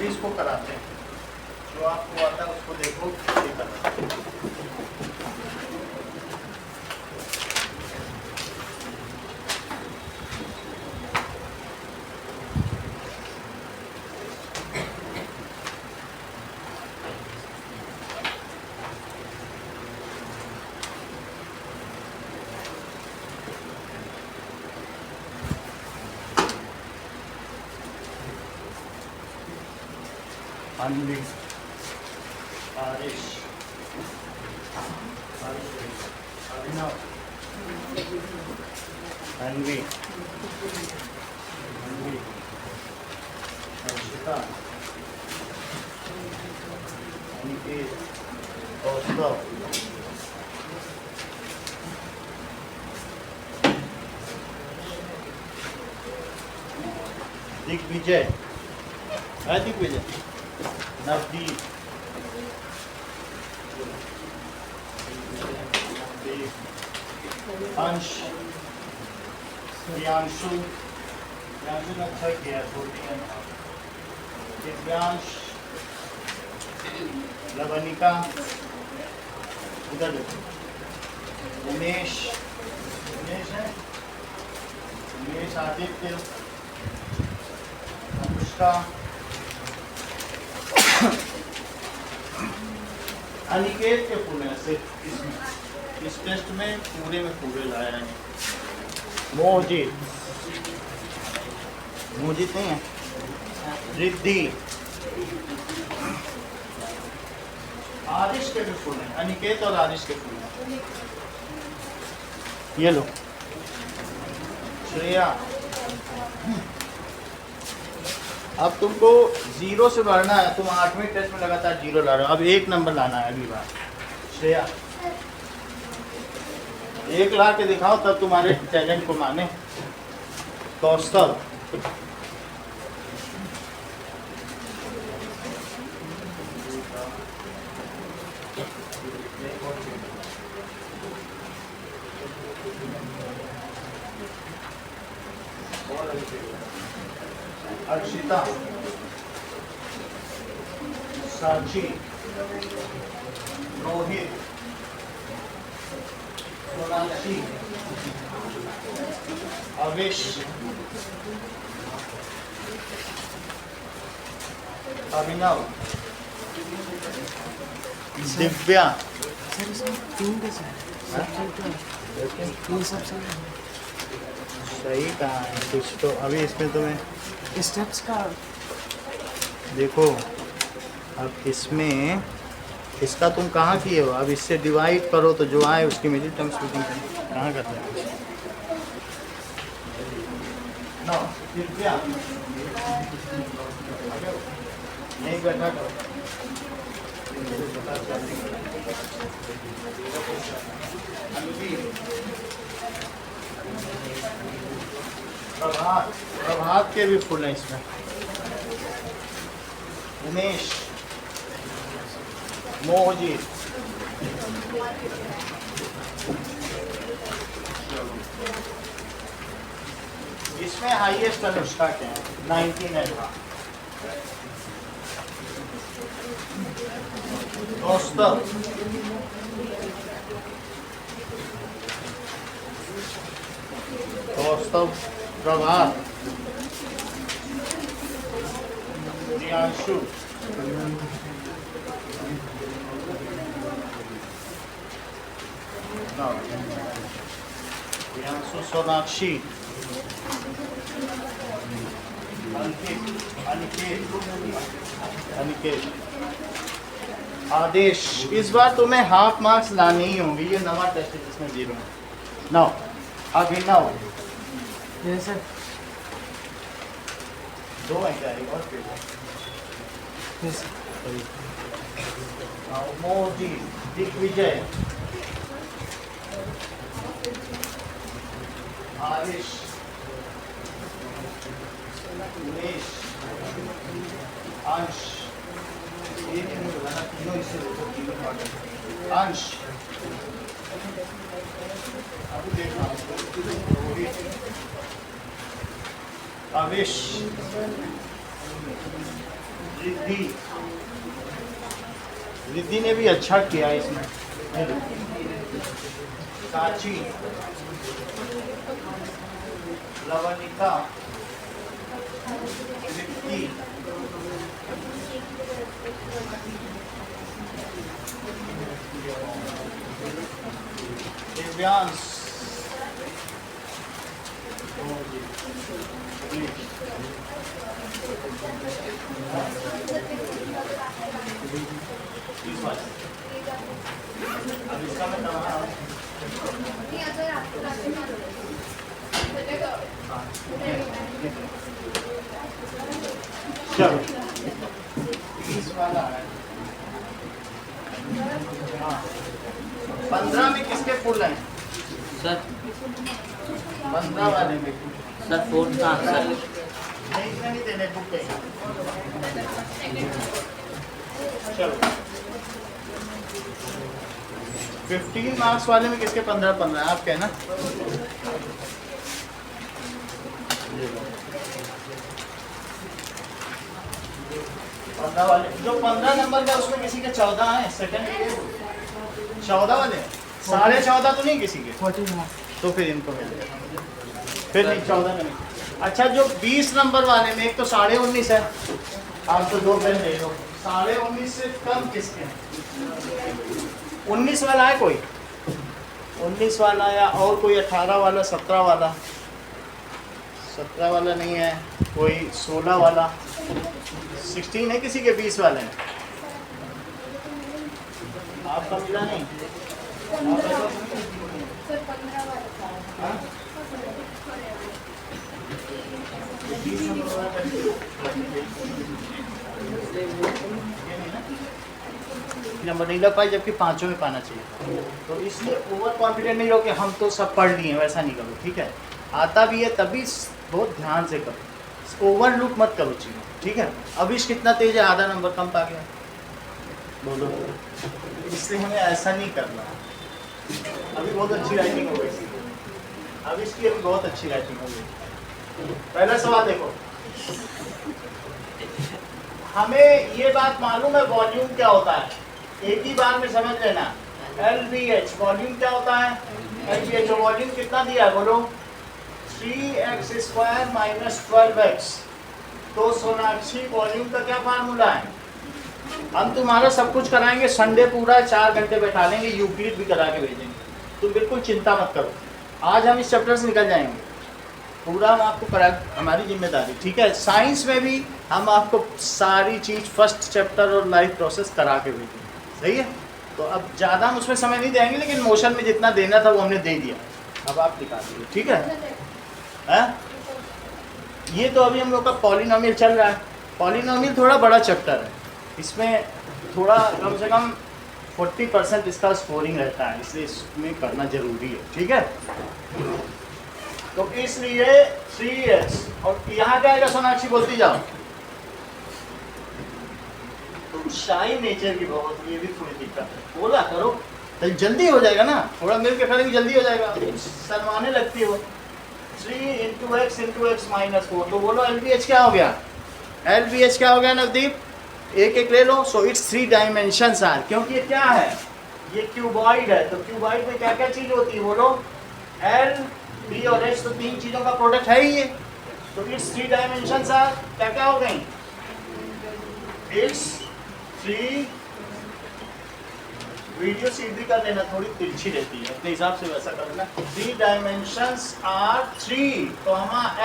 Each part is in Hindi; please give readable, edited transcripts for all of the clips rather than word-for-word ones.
अभी इसको कराते हैं, जो आपको आता है उसको देखो ये करना। अन्वी, आरिश, अभिनव, अन्वी, अर्शिता, अनिकेत, कौस्तव, दिग्विजय, दिग्विजय, नवदीप, अंश, प्रियांशु, प्रियांशु ने अच्छा किया, दिव्यांश, लवनिका, उधर देखो, उमेश, उमेश है, उमेश, आदित्य, अनुष्का, अनिकेत के फूल हैं सिर्फ इसमें, इस टेस्ट में पूरे लाया है। मोहजीत, मोहजीत नहीं है, रिद्धि, आदिश के भी फूल हैं, अनिकेत और आदिश के फूल हैं। ये लो, श्रेया। अब तुमको 0 से बढ़ना है, तुम 8वें टेस्ट में लगातार 0 ला रहे हो, अब 1 नंबर लाना है अगली बार। श्रेया 1 ला के दिखाओ तब तुम्हारे टैलेंट को माने। कौस्तव, अर्शिता, साक्षी, रोहित, सोनाक्षी, अविश, अभिनव, दिव्या। सही कहा है कुछ तो। अभी इसमें तुम्हें स्टेप्स का देखो, अब इसमें इसका तुम कहाँ किए हो, अब इससे डिवाइड करो तो जो आए उसकी मिडिल टर्म स्प्लिटिंग कहाँ करते हैं। नो, दिव्या नहीं बैठा करो। प्रभात, प्रभात के भी फूल हैं इसमें। उमेश, मोहजीत, इसमें हाईएस्ट अनुष्का के हैं 19 है। कौस्तव, कौस्तव, प्रभात, प्रियांशु, प्रियांशु, सोनाक्षी, अनिकेत, आदेश। इस बार तुम्हें हाफ मार्क्स लाने ही होंगे, ये नवा टेस्ट है जिसमें 0 है। नौ, अभिनव, जैसे 2 है क्या, एक और मोदी, दिग्विजय, आरिश, उमेश, अंश, तीनों इससे अंश, अभी देखना अविश, रिद्धि, रिद्धि ने भी अच्छा किया इसमें। साची, लवनिका, रिद्धि, दिव्यांश, अब इसका मैं चलो 20 वाला है। हाँ 15 में किसके फुल हैं? सर 15 वाले में सर फोन कहाँ सर? नहीं इसमें नहीं देने बुक पे। चलो 15 मार्क्स वाले में किसके 15-15 आप कहना। 15 वाले जो 15 नंबर का उसमें किसी के 14 है सेकंड 14 वाले 14.5 तो नहीं किसी के 14 मार्क्स। तो फिर इनको मिलेगा फिर नहीं 14 में नहीं। अच्छा जो 20 नंबर वाले में एक तो 19.5 है आप तो 2 पेन ले लो 19.5 से कम किसके हैं 19 वाला है कोई 19 वाला या और कोई 18 वाला 17 वाला 17 वाला नहीं है कोई 16 वाला 16 है किसी के 20 वाले हैं आपका मिला नहीं हाँ? नंबर नहीं लग पाए जबकि 5 में पाना चाहिए तो इसलिए ओवर कॉन्फिडेंट नहीं रहो कि हम तो सब पढ़ लिए वैसा नहीं करो ठीक है आता भी है तभी बहुत ध्यान से करो ओवर लुक मत करो चीज़ ठीक है अभी कितना तेज है आधा नंबर कम पा गया बोलो इसलिए हमें ऐसा नहीं करना अभी बहुत अच्छी राइटिंग हो गई अब इसकी अभी बहुत अच्छी राइटिंग हो गई पहला सवाल देखो हमें ये बात मालूम है वॉल्यूम क्या होता है एक ही बार में समझ लेना LVH वॉल्यूम क्या होता है LVH वॉल्यूम कितना दिया है बोलो 3x² - 12x तो सोनाक्षी वॉल्यूम का क्या फार्मूला है हम तुम्हारा सब कुछ कराएंगे संडे पूरा 4 घंटे बैठा लेंगे यूक्लिड भी करा के भेजेंगे तुम बिल्कुल चिंता मत करो आज हम इस चैप्टर से निकल जाएंगे पूरा हम आपको करा हमारी जिम्मेदारी ठीक है साइंस में भी हम आपको सारी चीज़ फर्स्ट चैप्टर और लाइफ प्रोसेस करा के भेजेंगे सही है तो अब ज़्यादा हम उसमें समय नहीं देंगे लेकिन मोशन में जितना देना था वो हमने दे दिया अब आप दिखा दीजिए ठीक है ये तो अभी हम लोग का पॉलिनोमियल चल रहा है पॉलिनोमियल थोड़ा बड़ा चैप्टर है इसमें थोड़ा कम से कम 40% इसका स्कोरिंग रहता है इसलिए इसमें करना जरूरी है ठीक है तो इसलिए 3x और यहाँ क्या आएगा सोनाक्षी बोलती जाओ तुम शाही नेचर की बहुत ये भी थोड़ी दिक्कत है बोला करो तो जल्दी हो जाएगा ना थोड़ा मिल के करेंगे जल्दी हो जाएगा शर्माने लगती हो 3 × x × x - 4 तो बोलो LVH क्या हो गया LVH क्या हो गया नवदीप एक एक ले लो सो इट्स 3 डायमेंशंस आर क्योंकि ये क्या है ये क्यूबॉइड है तो क्यूबॉइड में क्या क्या चीज होती है बोलो L B और H तो 3 चीजों का प्रोडक्ट है ही ये तो इट्स 3 डायमेंशंस आर क्या क्या हो गई इट्स 3 वीडियो सीधी कर लेना थोड़ी तिरछी रहती है अपने हिसाब से वैसा करना 3 dimensions are 3,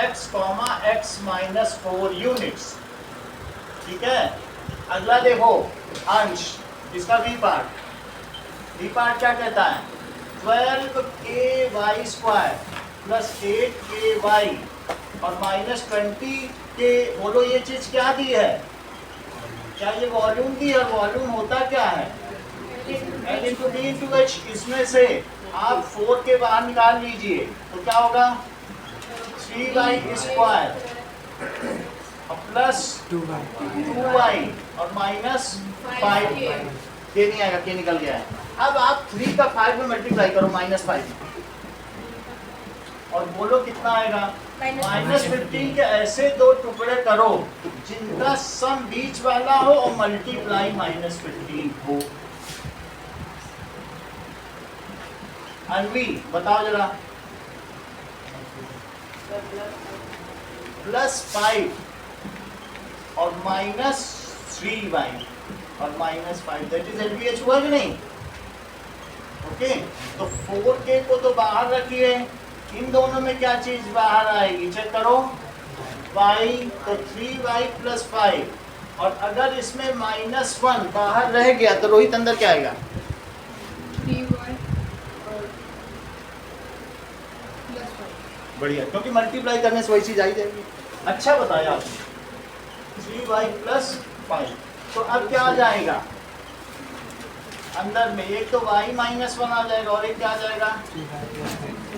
x, x - 4 units ठीक है अगला देखो अंश इसका बी पार्ट क्या कहता है 12ky² + 8ky और -20 के बोलो ये चीज क्या दी है क्या ये वॉल्यूम दी है वॉल्यूम होता क्या है L × D × H इसमें से आप 4 के बाहर निकाल लीजिए तो क्या होगा 3y² प्लस 2y और -5 के नहीं आएगा के निकल गया है अब आप 3 का 5 में मल्टीप्लाई करो -5 और बोलो कितना आएगा। माइनस -15 के ऐसे दो टुकड़े करो जिनका सम बीच वाला हो और मल्टीप्लाई -15 हो। अनवी बताओ जरा। +5 और -3y और -5 दैट इज LBH हुआ कि नहीं? ओके तो 4k को तो बाहर रखिए, इन दोनों में क्या चीज बाहर आएगी चेक करो। y तो 3y + 5 और अगर इसमें -1 बाहर रह गया तो रोहित अंदर क्या आएगा? 3y और बढ़िया, क्योंकि मल्टीप्लाई करने से वही चीज आई जाएगी। अच्छा बताया आपने 3y + 5। तो अब क्या आ जाएगा अंदर में? एक तो y -1 आ जाएगा और एक क्या आ जाएगा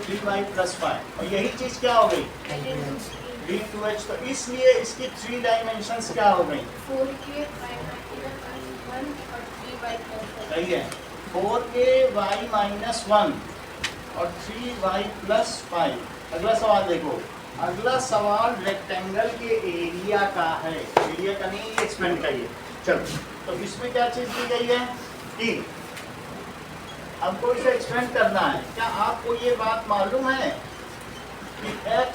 3y + 5 और यही चीज क्या हो गई V2H। तो इसलिए इसकी 3 डायमेंशंस क्या हो गई? 4k 5 1 और 3y + सही है 4k y - 1 और 3y + 5। अगला सवाल देखो। अगला सवाल रेक्टेंगल के एरिया का है, एरिया का नहीं एक्सपेंड का ही है। चलो तो इसमें क्या चीज दी गई है कि हमको इसे एक्सपेंड करना है। क्या आपको ये बात मालूम है कि x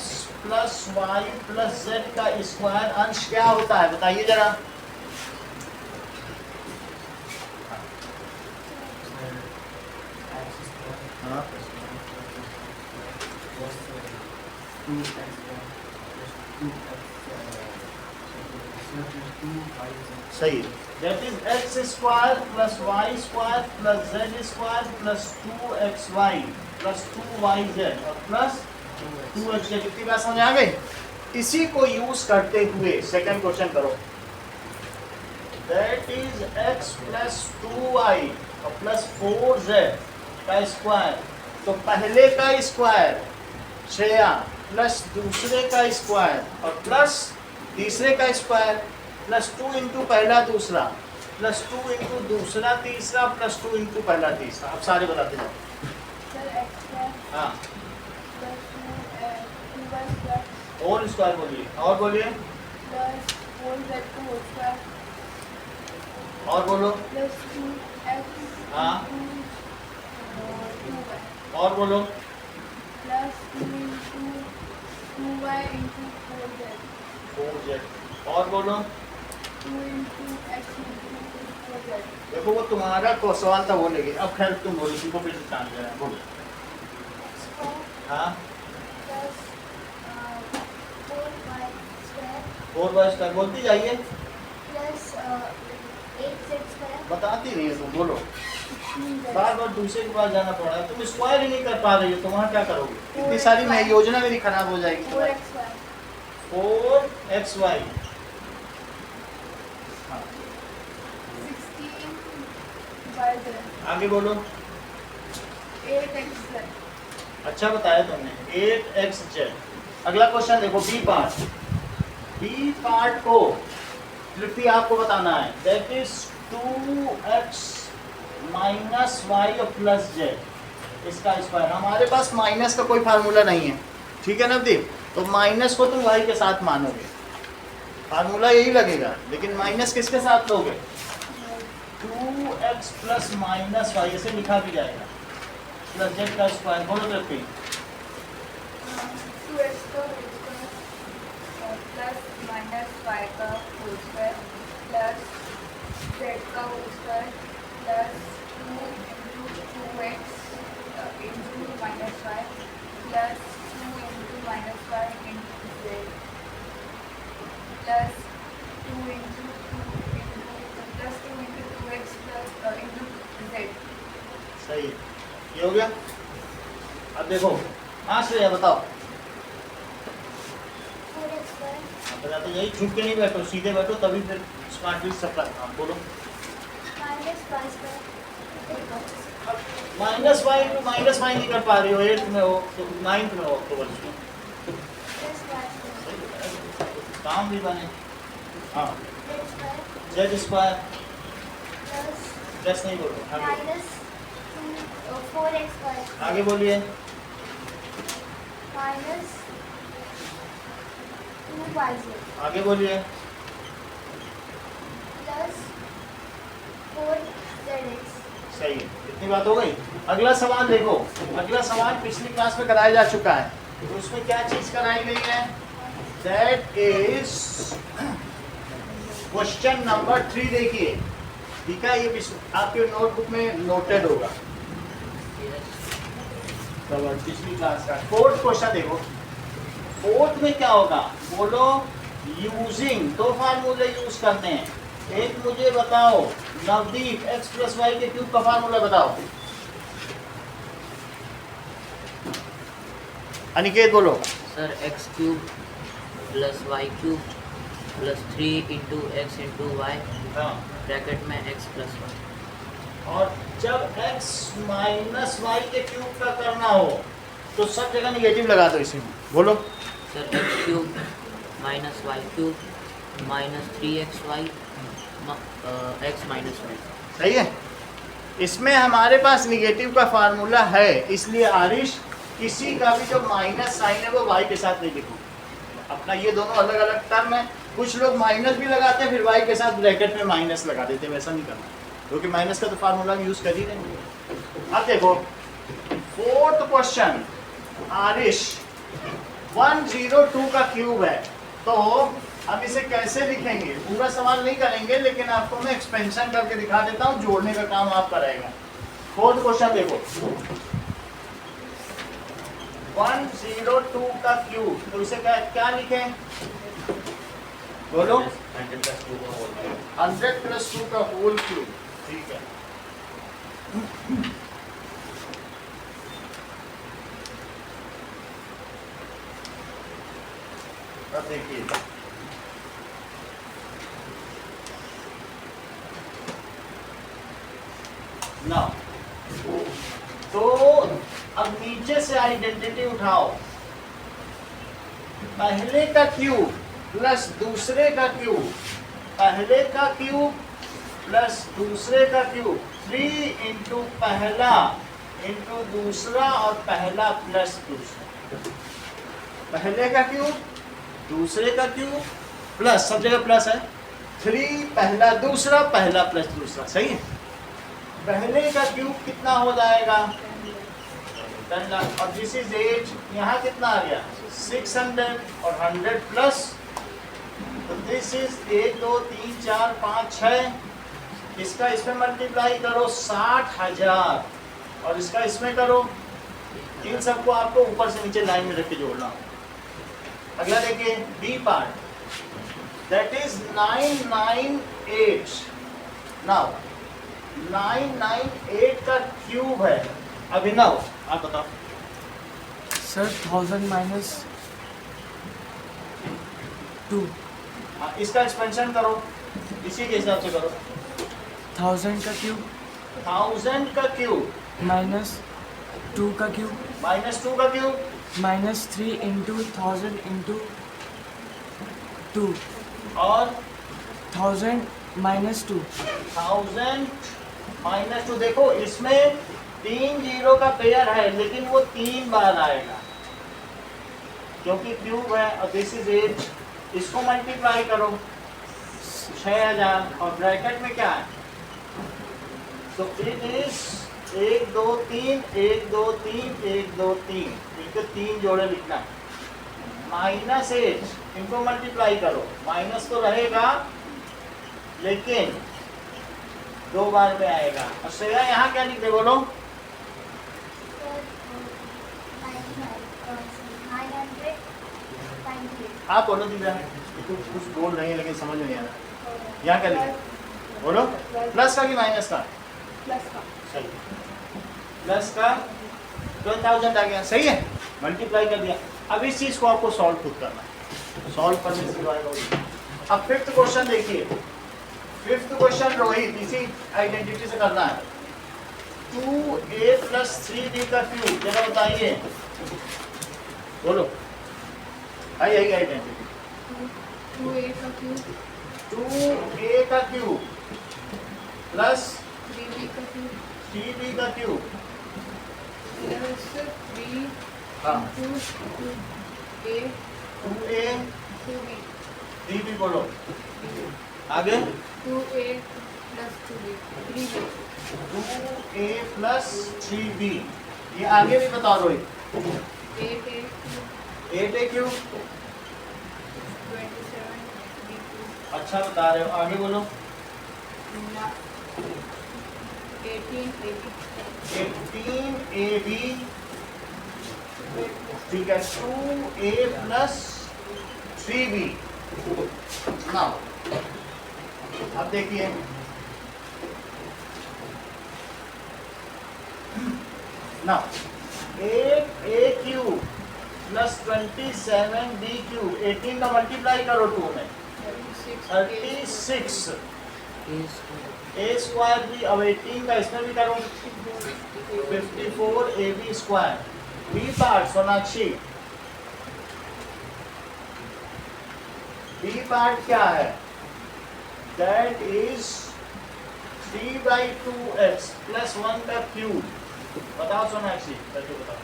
+ y + z का स्क्वायर अंश क्या होता है? बताइए जरा। हाँ सही है। That is x² + y² + z² + 2xy + 2yz और प्लस 2xz। कितनी बात समझ आ गई? इसी को यूज करते हुए सेकंड क्वेश्चन करो। दैट इज x + 2y और प्लस 4z का स्क्वायर। तो पहले का स्क्वायर 6 प्लस दूसरे का स्क्वायर और प्लस तीसरे का स्क्वायर प्लस 2 इंटू पहला दूसरा प्लस 2 इंटू दूसरा तीसरा प्लस 2 इंटू पहला तीसरा। अब सारे बताते जाओ। हाँ और स्क्वायर बोलिए और बोलिए और बोलो। हाँ और बोलो। और बोलो। देखो वो तुम्हारा सवाल था वो लेके, अब खैर तुम बोलो, तुमको फिर से चांस देना है, बोलो। हाँ 4y² बोलती जाइए। बताती नहीं है तुम, बोलो। बार बार दूसरे के पास जाना पड़ा है, तुम स्क्वायर ही नहीं कर पा रही हो तो वहाँ क्या करोगे? इतनी सारी मैं योजना मेरी खराब हो जाएगी। 4xy। हाँ 16 आगे बोलो। 8x। अच्छा बताया तुमने 8xz। अगला क्वेश्चन देखो बी पार्ट। बी पार्ट को पृथ्वी आपको बताना है। दैट इज 2x - y और प्लस z इसका स्क्वायर। हमारे पास माइनस का कोई फार्मूला नहीं है, ठीक है नवदीप? तो माइनस को तुम y के साथ मानोगे, फार्मूला यही लगेगा, लेकिन माइनस किसके साथ लोगे? 2x + -y ऐसे लिखा भी जाएगा प्लस z का स्क्वायर। बोलो पृथ्वी। 2x प्लस -y का होल स्क्वायर प्लस z का whole square plus 2 × 2x × -y plus 2 × -y × z plus 2 × 2x × z। सही है, ये हो गया। अब देखो हाँ श्रेया बताओ। बताते यही छुप के नहीं बैठो, सीधे बैठो तभी फिर स्मार्ट रीड सब करना। हाँ बोलो। -y to -y नहीं कर पा रही हो, 8th में हो तो 9th में हो अक्टूबर में। काम भी बने। हाँ z² प्लस नहीं बोलो, आगे बोलिए। माइनस 2y आगे बोलिए। Plus 4zx। सही है, इतनी बात हो गई। अगला सवाल देखो, अगला सवाल पिछली क्लास में कराया जा चुका है, तो उसमें क्या चीज कराई गई है? That is question number 3। देखिए ठीक है, ये आपके नोटबुक में नोटेड होगा, पिछली क्लास का। फोर्थ क्वेश्चन देखो, फोर्थ में क्या होगा बोलो? यूजिंग, दो फार्मूले यूज करते हैं। एक मुझे बताओ नवदीप, x प्लस वाई के क्यूब का फार्मूला बताओ। अनिकेत बोलो। Sir x cube plus y cube plus 3 into x into y हाँ, ब्रैकेट में एक्स प्लस वाई। और जब x माइनस वाई के क्यूब का करना हो तो सब जगह निगेटिव लगा दो इसमें। बोलो। Sir x cube minus y cube minus 3x y x minus y. सही है, इसमें हमारे पास निगेटिव का फार्मूला है, इसलिए आरिश किसी का भी जो माइनस साइन है वो y के साथ नहीं लिखो। अपना ये दोनों अलग अलग टर्म है। कुछ लोग माइनस भी लगाते हैं फिर y के साथ ब्रैकेट में माइनस लगा देते हैं, वैसा नहीं करना, क्योंकि माइनस का तो फार्मूला यूज कर ही रहे हैं। अब देखो फोर्थ क्वेश्चन, आरिश 102 का क्यूब है, तो अब इसे कैसे लिखेंगे? पूरा सवाल नहीं करेंगे, लेकिन आपको मैं एक्सपेंशन करके दिखा देता हूँ, जोड़ने का काम आपका रहेगा। फोर्थ क्वेश्चन देखो, 102 का क्यूब, तो इसे क्या लिखें? बोलो। 100 प्लस 2 का होल क्यूब। ठीक है, अब देखिए ना, तो अब नीचे से आइडेंटिटी उठाओ। पहले का क्यूब प्लस दूसरे का क्यूब, पहले का क्यूब प्लस दूसरे का क्यूब, 3 इंटू पहला इंटू दूसरा और पहला प्लस दूसरा। पहले का क्यूब दूसरे का क्यूब प्लस, सब जगह प्लस है, 3 पहला दूसरा पहला प्लस दूसरा। सही है, पहले का क्यूब कितना हो जाएगा? 10 लाख। और दिस इज 8, यहाँ कितना आ गया? 600 और 100 प्लस, तो दिस इज 1 2 3 4 5 6, इसका इसमें मल्टीप्लाई करो 60,000 और इसका इसमें करो। इन सबको आपको ऊपर से नीचे लाइन में रख के जोड़ना। अगला देखिए B part, that is 998। Now 998 का क्यूब है। अभिनव आप बताओ। Sir 1000 minus 2। इसका एक्सपेंशन करो, इसी के हिसाब से करो। 1000 का क्यूब 1000 का क्यूब माइनस 2 का क्यूब माइनस 2 का क्यूब माइनस 3 इंटू 1000 इंटू 2 और 1000 माइनस 2। 1000 माइनस 2। देखो इसमें 3 जीरो का पेयर है, लेकिन वो 3 बार आएगा क्योंकि क्यूब है। और दिस इज 8, इसको मल्टीप्लाई करो 6000 और ब्रैकेट में क्या है? तो इट इज 1 2 3 1 2 3 1 2 3, इनके 3 जोड़े लिखना है। -8, इनको मल्टीप्लाई करो, माइनस तो रहेगा लेकिन 2 बार में आएगा। और श्रेया यहाँ क्या लिख दे बोलो? 998। आप बोलो दीदा, कुछ बोल रहे हैं लेकिन समझ में नहीं आ रहा। यहाँ क्या लिखे बोलो? प्लस का कि माइनस का? प्लस का। सही, प्लस का 12,000 आ गया। सही है, मल्टीप्लाई कर दिया। अब इस चीज को आपको सॉल्व खुद करना है, सॉल्व करने से आएगा। अब फिफ्थ क्वेश्चन देखिए, फिफ्थ क्वेश्चन रोहित इसी आइडेंटिटी से करना है। 2a प्लस 3b का क्यूब, जरा बताइए बोलो। आई आइडेंटिटी 2a का क्यूब 2a का क्यूब प्लस 3b का क्यूब 3b का क्यूब प्लस 3 हाँ into A 2a 2B 3b बोलो आगे 2A plus 2B 3B 2a plus 3b ये आगे भी बताओ रोहित 8A 8a क्यों 27 B2 अच्छा बता रहे हो आगे बोलो 18AB 18ab ठीक है 2a प्लस 3b नाउ अब देखिए now 8a cube plus 27b cube 18 का मल्टीप्लाई करो 2 में 36 a स्क्वायर भी अब 18 का इसमें भी करो 54 ab square B part Sonakshi B part क्या है दैट इज 3/2x प्लस 1 का क्यूब बताओ सोनाक्षी करके बताओ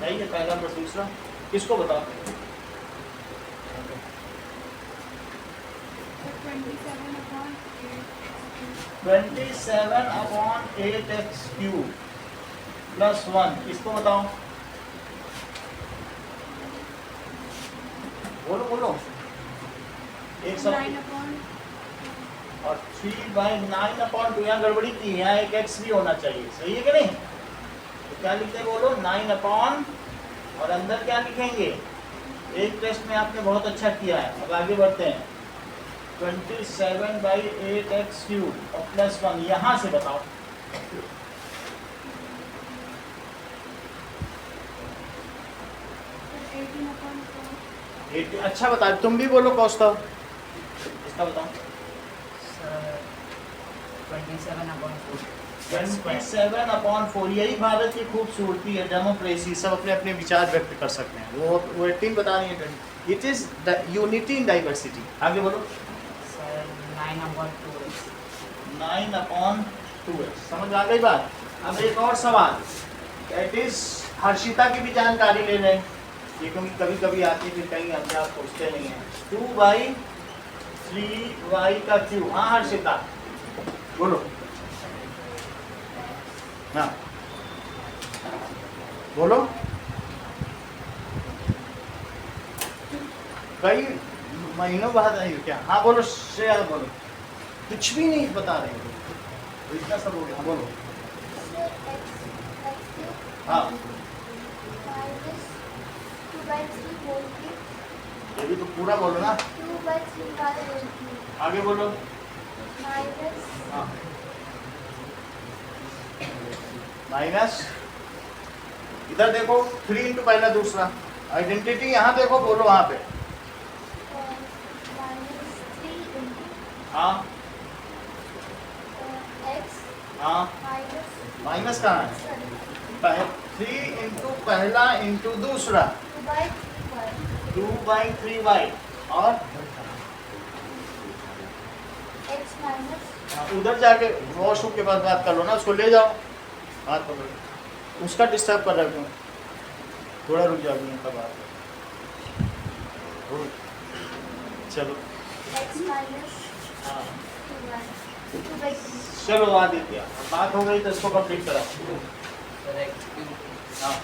सही है पहला प्लस दूसरा किसको बताओ 27/8x क्यूब प्लस 1 किसको बताओ बोलो बोलो एक सब और 3/9/2 यहाँ गड़बड़ी की यहाँ एक x भी होना चाहिए सही है कि नहीं तो क्या लिखते हैं बोलो 9 और अंदर क्या लिखेंगे एक टेस्ट में आपने बहुत अच्छा किया है अब आगे बढ़ते हैं 27/8x क्यूब और प्लस 1 यहाँ से बताओ अच्छा बता तुम भी बोलो कौस्तव इसका बताओ 27/4 यही भारत की खूबसूरती है डेमोक्रेसी सब अपने अपने विचार व्यक्त कर सकते हैं वो 18 बता रही है it is unity in diversity आगे बोलो 9/2x समझ आ गई बात अब एक और सवाल दैट इज हर्षिता की भी जानकारी ले लें ये क्योंकि कभी कभी आती फिर कहीं अपने आप पूछते नहीं है 2/3y का क्यूब हाँ हर्षिता बोलो हाँ बोलो कई महीनों बाद आई हो क्या हाँ बोलो श्रेया बोलो कुछ भी नहीं बता रही हो इतना सब हो गया बोलो हाँ ये भी तो पूरा बोलो ना आगे बोलो हाँ माइनस इधर देखो 3 इंटू पहला दूसरा आइडेंटिटी यहाँ देखो बोलो वहाँ पे हाँ हाँ माइनस कहाँ है 3 इंटू पहला इंटू दूसरा 2/3y और उधर जाके वॉशरूम के पास बात कर लो ना उसको ले जाओ हाथ पकड़ो उसका डिस्टर्ब कर रहे हो थोड़ा रुक जाओ उनका बात चलो हाँ चलो आदित्य बात हो गई तो इसको कंप्लीट करा हाँ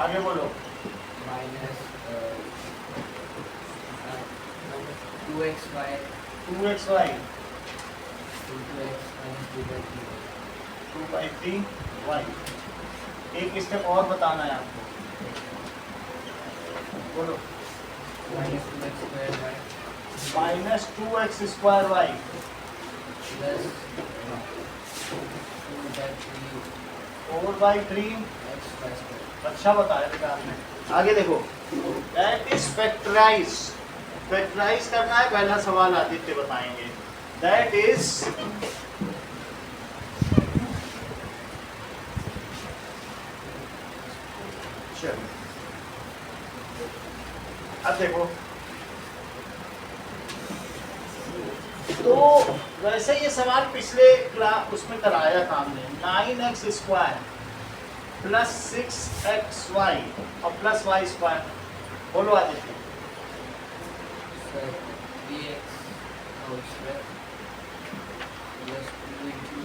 आगे बोलो -2xy 2xy 2/3y एक स्टेप और बताना है आपको बोलो -2x square y plus 4/3 अच्छा बताया बेटा आपने आगे देखो दैट इज फैक्टराइज फैक्टराइज करना है पहला सवाल आदित्य बताएंगे दैट इज चलो अब देखो, तो वैसे ये सवाल पिछले क्लास उसमें कराया था हमने, 9x² प्लस 6xy और प्लस y²। बोलो Aditya. Sir 3x whole square plus 2 into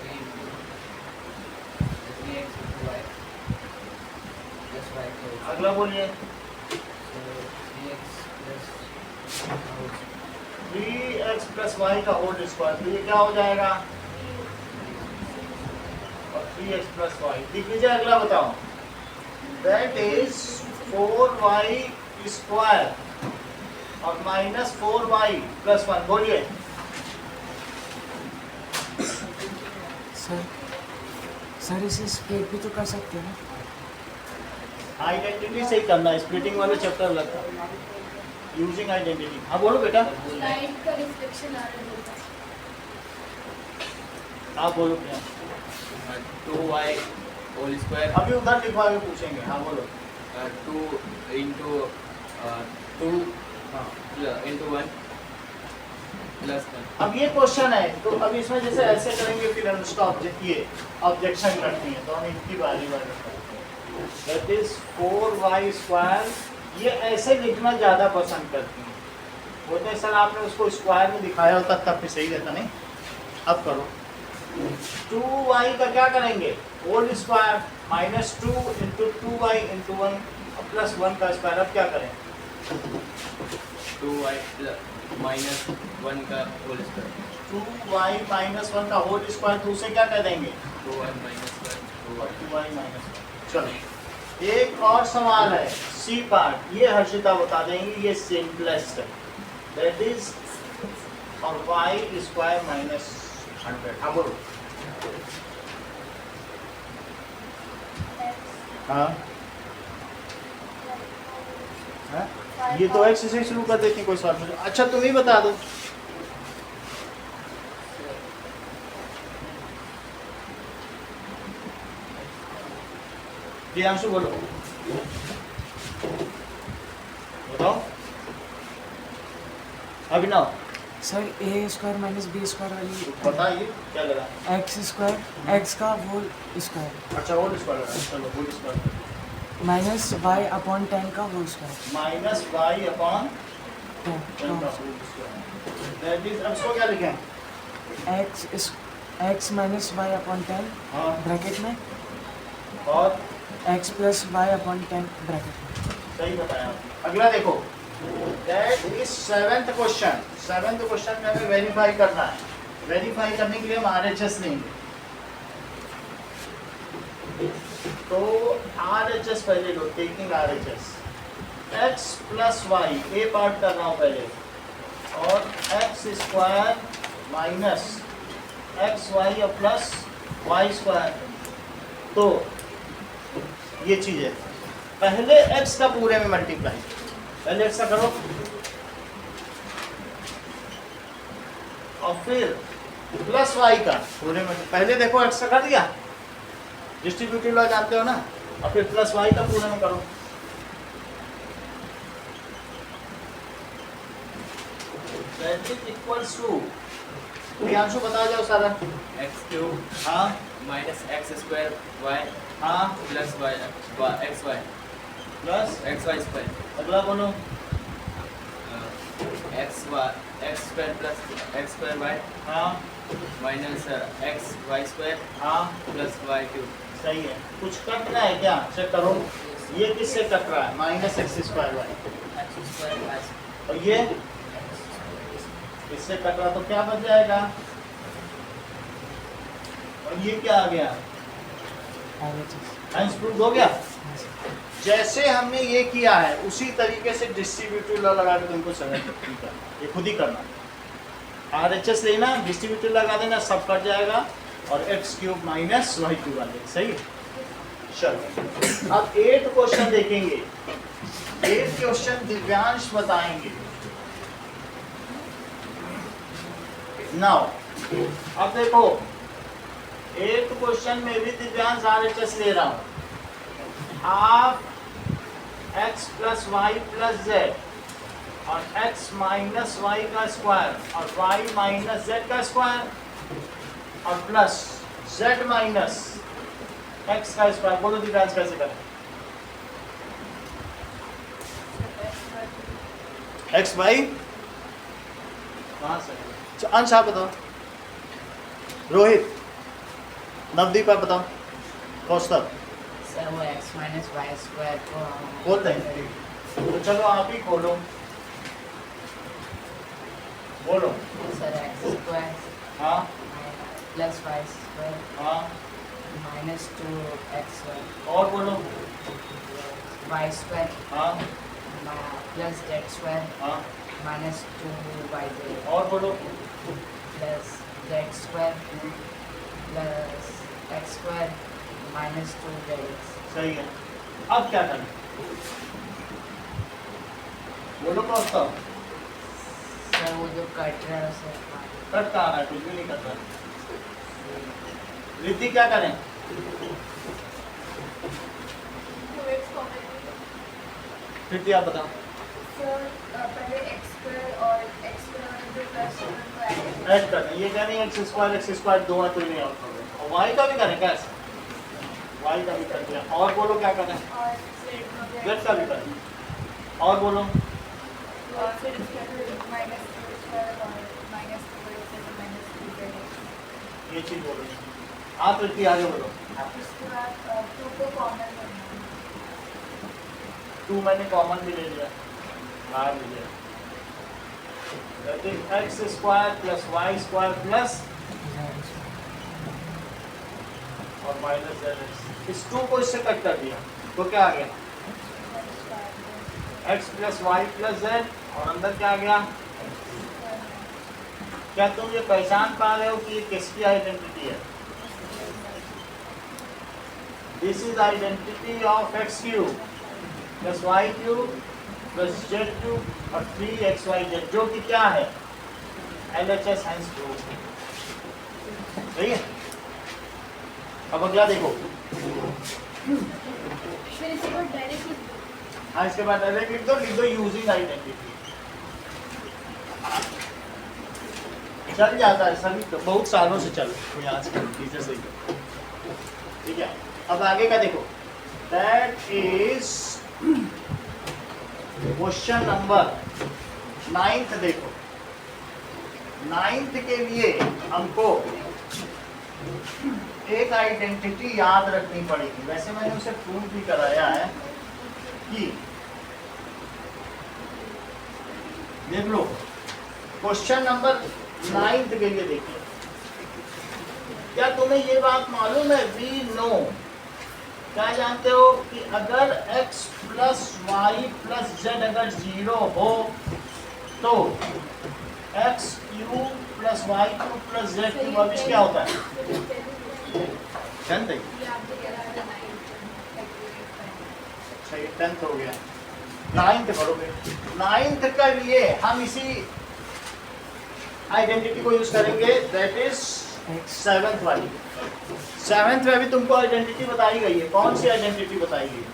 3 into 3x into y plus y का होल अगला बोलिए। Square 3x plus 3x plus y का होल स्क्वायर, तो ये क्या हो जाएगा? और 3x प्लस y लिख लीजिए। अगला बताओ, दैट इज 4y स्क्वायर और माइनस 4y प्लस 1। बोलिए। सर इसे स्प्लिट भी तो कर सकते हैं ना? आइडेंटिटी से ही करना है, स्प्लिटिंग वाले चैप्टर अलग था, यूजिंग आइडेंटिटी। हाँ बोलो बेटा। लाइट का रिफ्लेक्शन आ रहा है। आप बोलो क्या? 2y होल स्क्वायर अभी उधर लिखवा के पूछेंगे। हाँ बोलो। 2 into 2 into 1 प्लस 1। अब ये क्वेश्चन है, तो अब इसमें जैसे ऐसे करेंगे, फिर हम उसका ऑब्जेक्शन करती है, तो हम इनकी बारी दैट इज 4y स्क्वायर। ये ऐसे लिखना ज़्यादा पसंद करती हैं, बोलते हैं सर आपने उसको स्क्वायर में दिखाया होता तब भी सही रहता। नहीं, अब करो। 2y का क्या करेंगे? Whole square minus 2 into 2y into 1 plus 1 का स्क्वायर। अब क्या करें? 2y माइनस 1 का होल स्क्वायर 2y माइनस 1 का होल स्क्वायर, तो उसे क्या कह देंगे? 2y minus 1 2y minus 1। चलो एक और सवाल है, सी पार्ट, ये हर्षिता बता देंगी, ये सिंपलेस्ट है। दैट इज और y स्क्वायर माइनस 100। हाँ बोलो। हाँ हाँ? ये तो x से शुरू कर देती कोई सवाल मुझे। अच्छा तुम ही बता दो। प्रियांशु बोलो, बताओ। Abhinav sir A square minus B square वाली बताइए क्या लगा? एक्स स्क्वायर, एक्स का होल स्क्वायर अच्छा होल स्क्वायर लगा, चलो whole square minus y upon 10 का whole square minus y upon 10 का 10 होल स्क्वायर। दैट इज, अब इसको क्या लिखें? एक्स माइनस वाई अपॉन 10 हाँ ब्रैकेट में और x plus y upon 10 bracket में। सही बताया आपने। अगला देखो, that is 7th question. 7th question में हमें वेरीफाई करना है। वेरीफाई करने के लिए हम RHS लेंगे, तो RHS पहले लो, taking RHS। x plus y, a part कर रहा हूँ पहले, और x square minus x y और प्लस वाई स्क्वायर। तो ये चीज़ है, पहले x का पूरे में मल्टीप्लाई, पहले x का करो और फिर प्लस y का पूरे में। पहले देखो x का कर दिया, डिस्ट्रीब्यूटिव लॉ जानते हो ना, और फिर प्लस y का पूरे में करो। That is equals to, Priyanshu बता जाओ सारा। x क्यूब हाँ माइनस एक्स स्क्वायर y हाँ plus y x y plus square अगला बोलो। X square plus x square y हाँ माइनस एक्स वाई स्क्वायर हाँ प्लस वाई क्यूब। सही है। कुछ कट रहा है क्या? चेक करो, ये किससे कट रहा है? Minus x square y. X square plus और ये इससे कट रहा, तो क्या बच जाएगा? और ये क्या आ गया? साइंस प्रूव हो गया। जैसे हमने ये किया है उसी तरीके से डिस्ट्रीब्यूटिव लॉ लगा के तुमको समझ सकती है, ये खुद ही करना। RHS लेना, डिस्ट्रीब्यूटिव लगा देना, सब कट जाएगा और x cube minus y cube आ जाएगा। सही है। चलो अब 8 क्वेश्चन देखेंगे। 8 क्वेश्चन दिव्यांश बताएंगे। नाउ अब देखो एक क्वेश्चन में भी दिव्यांश RHS ले रहा हूँ, half x plus y plus z और x माइनस वाई का स्क्वायर और y माइनस जेड का स्क्वायर और प्लस z माइनस x का स्क्वायर। बोलो दिव्यांश कैसे करें? x बाई कहाँ से? अंश आप बताओ, रोहित, नवदीप आप बताओ, कौस्तभ सर वो x माइनस वाई स्क्वायर को बोलते हैं। तो चलो आप ही खोलो, बोलो। सर x स्क्वायर हाँ प्लस वाई स्क्वायर हाँ माइनस 2x और बोलो। वाई स्क्वायर हाँ प्लस जेड स्क्वायर हाँ माइनस 2yz और बोलो। Plus Z square plus x square minus 2zx। सही है। अब क्या करें? बोलो कौस्तभ। सर वो जो कट रहा है उसे कट का आ रहा है, कुछ भी नहीं करता। रिद्धि क्या करें? रिद्धि आप बताओ। सर पहले x स्क्वायर और x स्क्वायर जो प्लस को ऐड ऐड करना, ये क्या नहीं एक्स स्क्वायर दो है तो नहीं और करें। और वाई का भी करें क्या? वाई का भी कर दिया। और बोलो क्या करें? और z जेड का भी करें। और बोलो। और फिर उसके बाद माइनस 2 स्क्वायर और माइनस 2x और माइनस 2z। ये चीज बोलो। आप रिद्धि आगे बोलो। अब उसके बाद 2 को कॉमन करना। 2 मैंने कॉमन भी ले लिया, बाहर ले लिया। That is x square plus y square plus और माइनस जेड एक्स। इस 2 को इससे कट कर दिया तो क्या आ गया? X plus y plus z और अंदर क्या आ गया? क्या तुम ये पहचान पा रहे हो कि ये किसकी आइडेंटिटी है? This is identity of x cube plus y cube plus z cube और 3xyz, जो कि क्या है? LHS hence prove. सही है। अब अगला देखो। फिर इसके बाद डायरेक्ट हाँ, इसके बाद डायरेक्ट लिख दो यूजिंग आइडेंटिटी। चल जाता है सभी, तो बहुत सालों से चल कोई आज के टीचर से। ठीक है। अब आगे का देखो। That is question number 9th। देखो 9th के लिए हमको एक आइडेंटिटी याद रखनी पड़ेगी। वैसे मैंने उसे प्रूव भी कराया है कि देख लो क्वेश्चन नंबर 9th के लिए देखिए। क्या तुम्हें ये बात मालूम है? वी नो, क्या जानते हो कि अगर x plus y plus z अगर 0 हो तो x cube plus y cube plus z cube अभी क्या होता है? टेंथ है। अच्छा ये 10th हो गया, 9th करोगे। 9th का लिए हम इसी आइडेंटिटी को यूज करेंगे, दैट इज 7th वाली। 7th में भी तुमको आइडेंटिटी बताई गई है। कौन सी आइडेंटिटी बताई गई?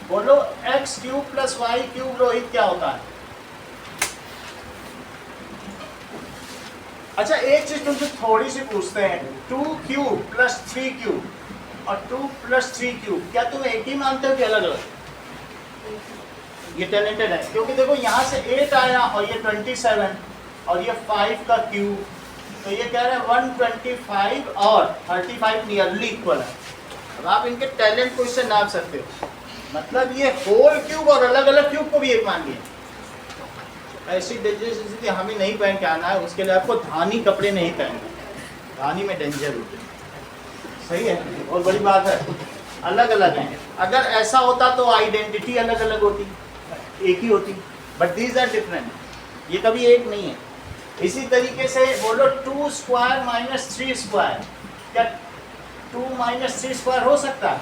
बोलो। X cube plus y cube Rohit क्या होता है? अच्छा एक चीज तुमसे थोड़ी सी पूछते हैं, 2 क्यूब प्लस 3 क्यूब और 2 प्लस 3 क्यूब, क्या तुम एक ही मानते हो कि अलग अलग? ये टैलेंटेड है, क्योंकि देखो यहाँ से 8 आया और ये 27 और ये 5 का क्यूब, तो ये कह रहे हैं 125 और 35 नियरली इक्वल है। अब आप इनके टैलेंट को इससे नाप सकते हो। मतलब ये होल क्यूब और अलग अलग क्यूब को भी एक मान लिया। ऐसी डेंजरस हमें नहीं पहन के आना है, उसके लिए आपको धानी कपड़े नहीं पहनने, धानी में डेंजर होते हैं। सही है, और बड़ी बात है अलग अलग हैं। अगर ऐसा होता तो आइडेंटिटी अलग अलग होती, एक ही होती, बट दीज आर डिफरेंट। ये कभी एक नहीं है। इसी तरीके से बोलो 2 स्क्वायर माइनस 3 स्क्वायर, क्या 2 माइनस 3 स्क्वायर हो सकता है?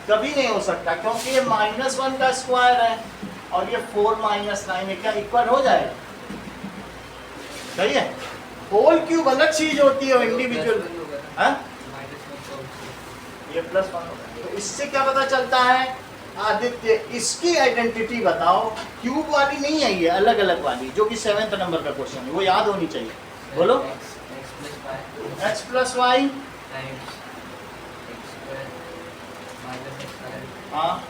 कभी नहीं हो सकता, क्योंकि ये -1 का स्क्वायर है और ये 4 माइनस 9 है, क्या इक्वल हो जाएगा? सही है। होल क्यूब अलग चीज होती है इंडिविजुअल। हाँ ये प्लस 1 होगा। तो इससे क्या पता चलता है आदित्य, इसकी आइडेंटिटी बताओ। क्यूब वाली नहीं है ये, अलग अलग वाली, जो कि 7th नंबर का क्वेश्चन है, वो याद होनी चाहिए। बोलो। x plus y. हाँ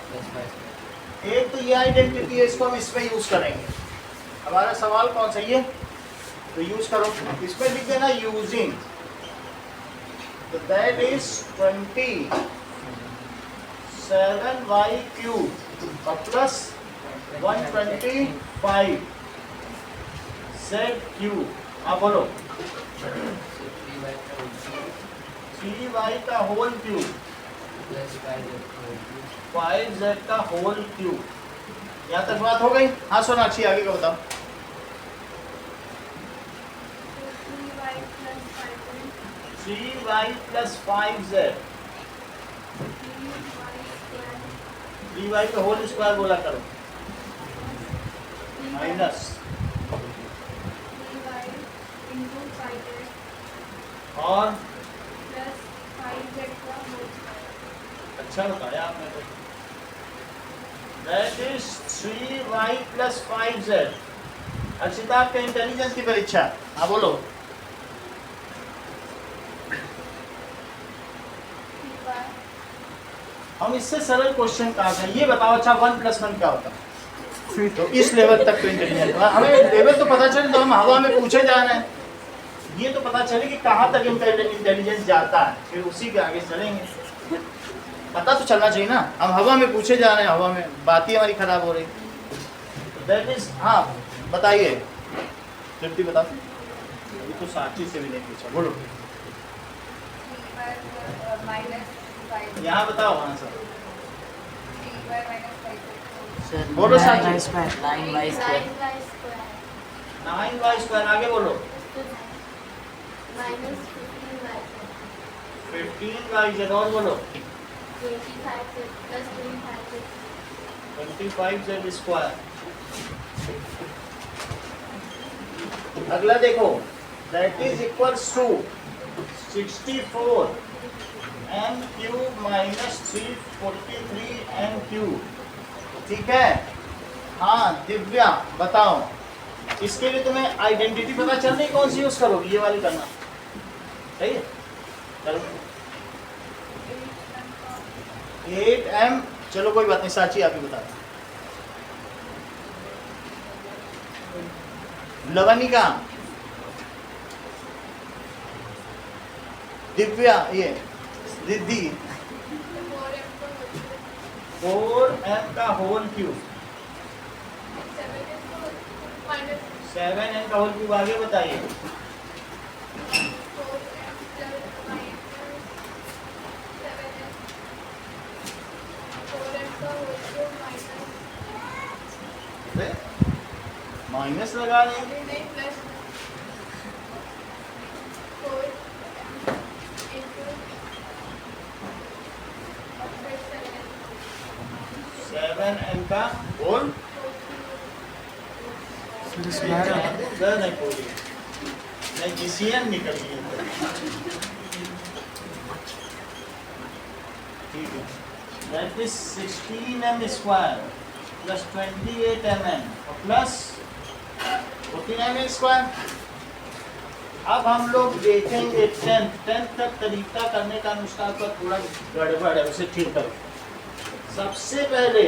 एक तो ये आइडेंटिटी है, इसको हम इसमें यूज करेंगे। हमारा सवाल कौन सा ये, तो यूज करो। इसमें लिख देना यूजिंग, तो दैट इज 27y क्यूब और प्लस 125z क्यूब। हाँ बोलो। 3y का होल क्यूब 5z का होल क्यूब। यहाँ तक बात हो गई। हाँ सोनाक्षी आगे का बताओ। 3y प्लस 5z, 3y का होल स्क्वायर बोला करो, माइनस और अच्छा बताया आपने तो। That is 3y plus 5z। Arshita आपके इंटेलिजेंस की परीक्षा। हाँ बोलो। हम इससे सरल क्वेश्चन कहा था, ये बताओ अच्छा 1 प्लस 1 क्या होता है? तो इस लेवल तक तो इंटेलिजेंस, हमें लेवल तो पता चले, तो हम हवा में पूछे जा रहे हैं। ये तो पता चले कि कहाँ तक इंटेलिजेंस जाता है, फिर उसी के आगे चलेंगे। पता तो चलना चाहिए ना। हम हवा में पूछे जा रहे हैं, हवा में बात ही हमारी खराब हो रही। दैट इज, हाँ बताइए तृप्ति बताओ। अभी तो साक्षी से भी नहीं पूछा, बोलो। यहाँ बताओ आंसर। बोलो साक्षी। 9y स्क्वायर 9y स्क्वायर, आगे बोलो। 15y और बोलो। 25z square. अगला देखो, that is equals to 64 m cube minus 343 m cube. ठीक है। हाँ दिव्या बताओ, इसके लिए तुम्हें आइडेंटिटी पता चल रही, कौन सी यूज करोगी? ये वाली करना, सही है। चलो 8m, चलो कोई बात नहीं, साची आप ही बता। लवनिका, दिव्या, ये रिद्धि, 4m का होल क्यूब, 7m का होल क्यूब। आगे बताइए। माइनस लगा देंगे। 7m का होल नहीं पूरी नहीं, GCM निकल गई। ठीक है। That is 16m square plus 28mm plus 14m square. अब हम लोग देखेंगे 10th तक तरीका करने का नुस्खा का थोड़ा गड़बड़ है, उसे ठीक करो। सबसे पहले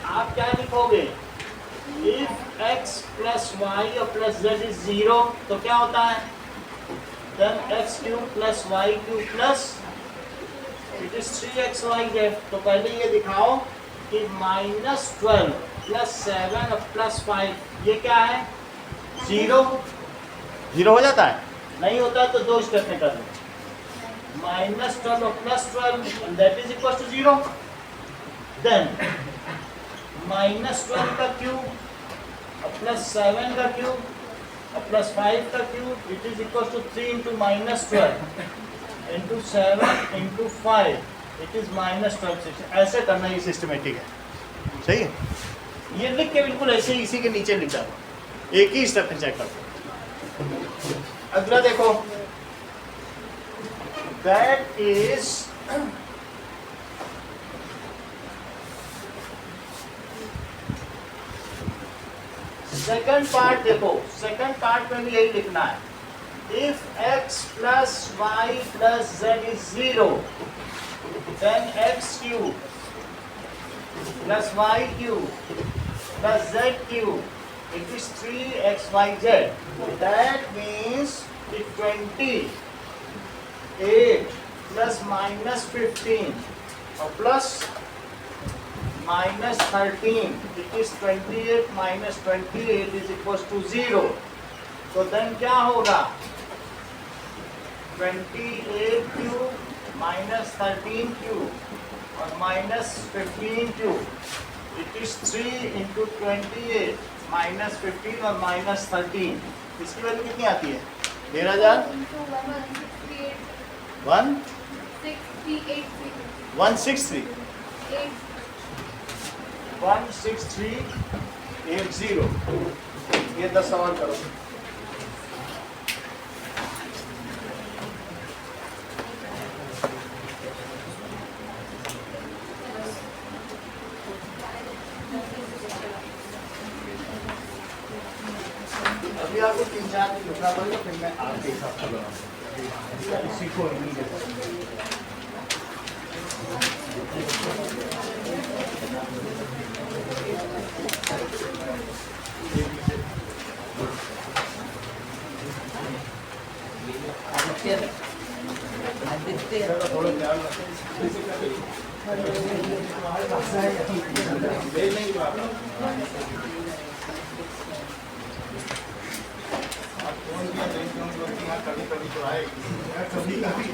आप क्या लिखोगे? इफ x प्लस वाई और प्लस जेड इज 0 तो क्या होता है? Then x cube plus y cube plus it is 3xyz। तो पहले ये दिखाओ कि -12 प्लस 7 और प्लस 5 ये क्या है? 0 हो जाता है? नहीं होता है तो दो स्टेप में कर लो। -12 और +12 that is equal to 0। Then -12 का क्यूब और +7 का क्यूब और +5 का cube it is equal to 3 × -12 × 7 × 5 it is -12। ऐसे करना, ये सिस्टमेटिक है, सही है। ये लिख के बिल्कुल ऐसे ही इसी के नीचे लिख डालो, एक ही स्टेप में चेक करो। अगला देखो, दैट इज सेकंड पार्ट। देखो सेकंड पार्ट में भी यही लिखना है, if x plus y plus z is 0 then x cube plus y cube plus z cube it is 3xyz. That means if 28 plus minus 15 or plus minus 13 it is 28 minus 28 is equals to 0. तो then क्या होगा, 28 क्यूब माइनस 13 क्यूब और minus 15 cube it is 3 into 28 minus 15 और माइनस 13। इसकी वैल्यू कितनी आती है? 13,000 16380। ये 10 सवाल करो। अभी आपको 3-4 दिन रुकना पड़ेगा, फिर मैं आपके हिसाब से बनाऊंगा। सीखो थोड़ा ध्यान कभी कभी तो आएगी, कभी कभी